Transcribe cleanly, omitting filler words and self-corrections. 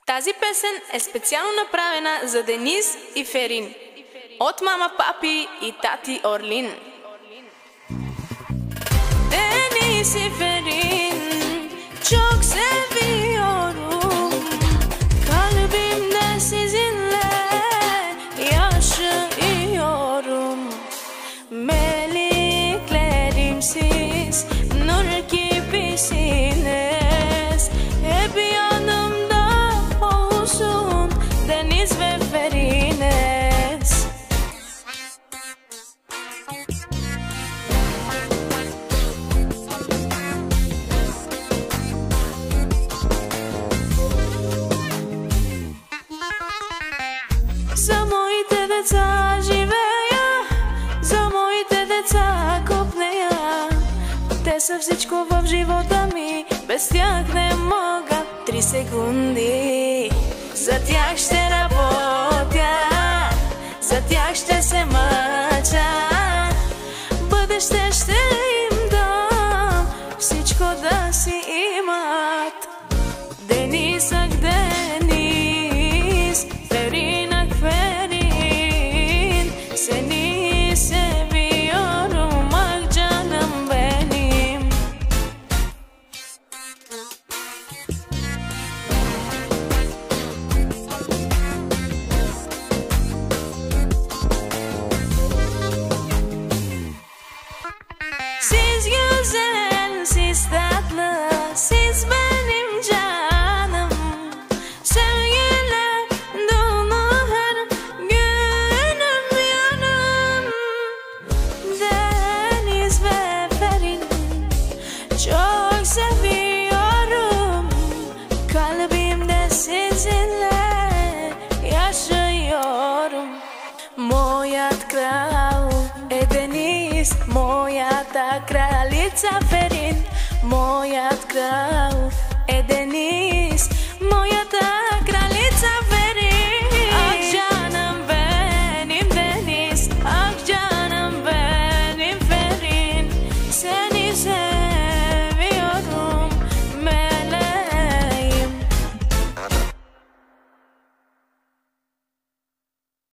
Тази песен е специално направена за Денис и Ферин от мама, папи и тати Орлин. Deniz и Ferin çok seviyorum. Kalbimde sizinle yaşıyorum. Meleklerim siz, nur gibisiniz. Hep yanımda olsun Deniz ve Feriniz. За моите деца живея, за моите деца копнея. Те са всичко в живота ми, без тях не мога 3 секунди. За тях ще работя, за тях ще се мъча. Бъдеще ще им дам, всичко да си имат. Денисък Deniz, Ferinak Ferin, seni seviyorum ah canım benim. Siz güzel, siz tatlı, siz benim canım. Sevgiyle dolu her günüm yanım. Deniz ve Ferin çok seviyorum. Kalbimde sizinle yaşıyorum. Moja král Deniz, moja ta kraljica Ferin. Moja král Deniz, moja ta kraljica